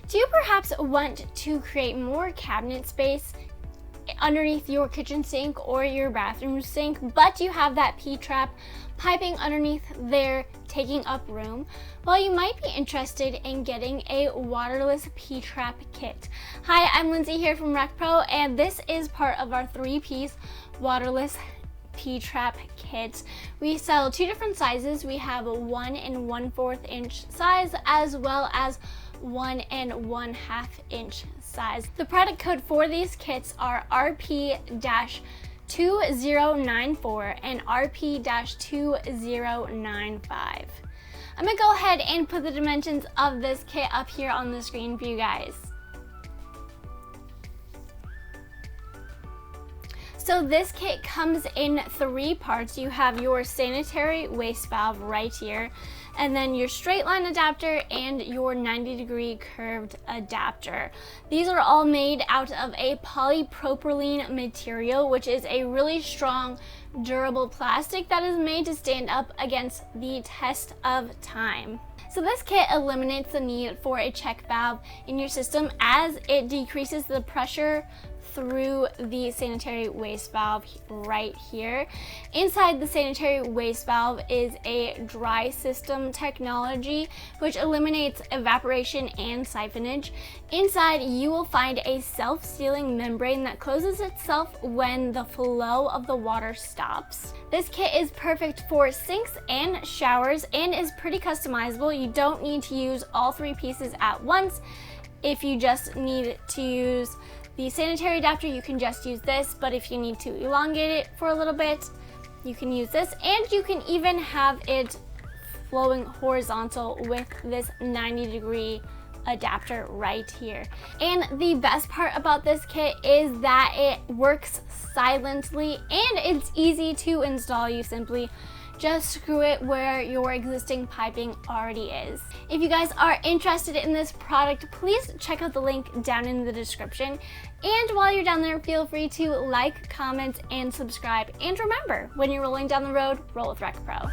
Do you perhaps want to create more cabinet space underneath your kitchen sink or your bathroom sink, but you have that P-trap piping underneath there taking up room? Well, you might be interested in getting a waterless P-trap kit. Hi, I'm Lindsay here from RecPro, and this is part of our 3-piece waterless P-trap kit. We sell 2 different sizes. We have a 1 1/4 inch size as well as 1 1/2 inch size. The product code for these kits are RP-2094 and RP-2095. I'm gonna go ahead and put the dimensions of this kit up here on the screen for you guys. So this kit comes in 3 parts. You have your sanitary waste valve right here, and then your straight line adapter and your 90-degree curved adapter. These are all made out of a polypropylene material, which is a really strong, durable plastic that is made to stand up against the test of time. So this kit eliminates the need for a check valve in your system as it decreases the pressure through the sanitary waste valve right here. Inside the sanitary waste valve is a dry system technology which eliminates evaporation and siphonage. Inside you will find a self-sealing membrane that closes itself when the flow of the water stops. This kit is perfect for sinks and showers and is pretty customizable. You don't need to use all 3 pieces at once. If you just need to use the sanitary adapter, you can just use this, but if you need to elongate it for a little bit, you can use this, and you can even have it flowing horizontal with this 90-degree adapter right here. And the best part about this kit is that it works silently and it's easy to install. You simply just screw it where your existing piping already is. If you guys are interested in this product, please check out the link down in the description. And while you're down there, feel free to like, comment, and subscribe. And remember, when you're rolling down the road, roll with RecPro.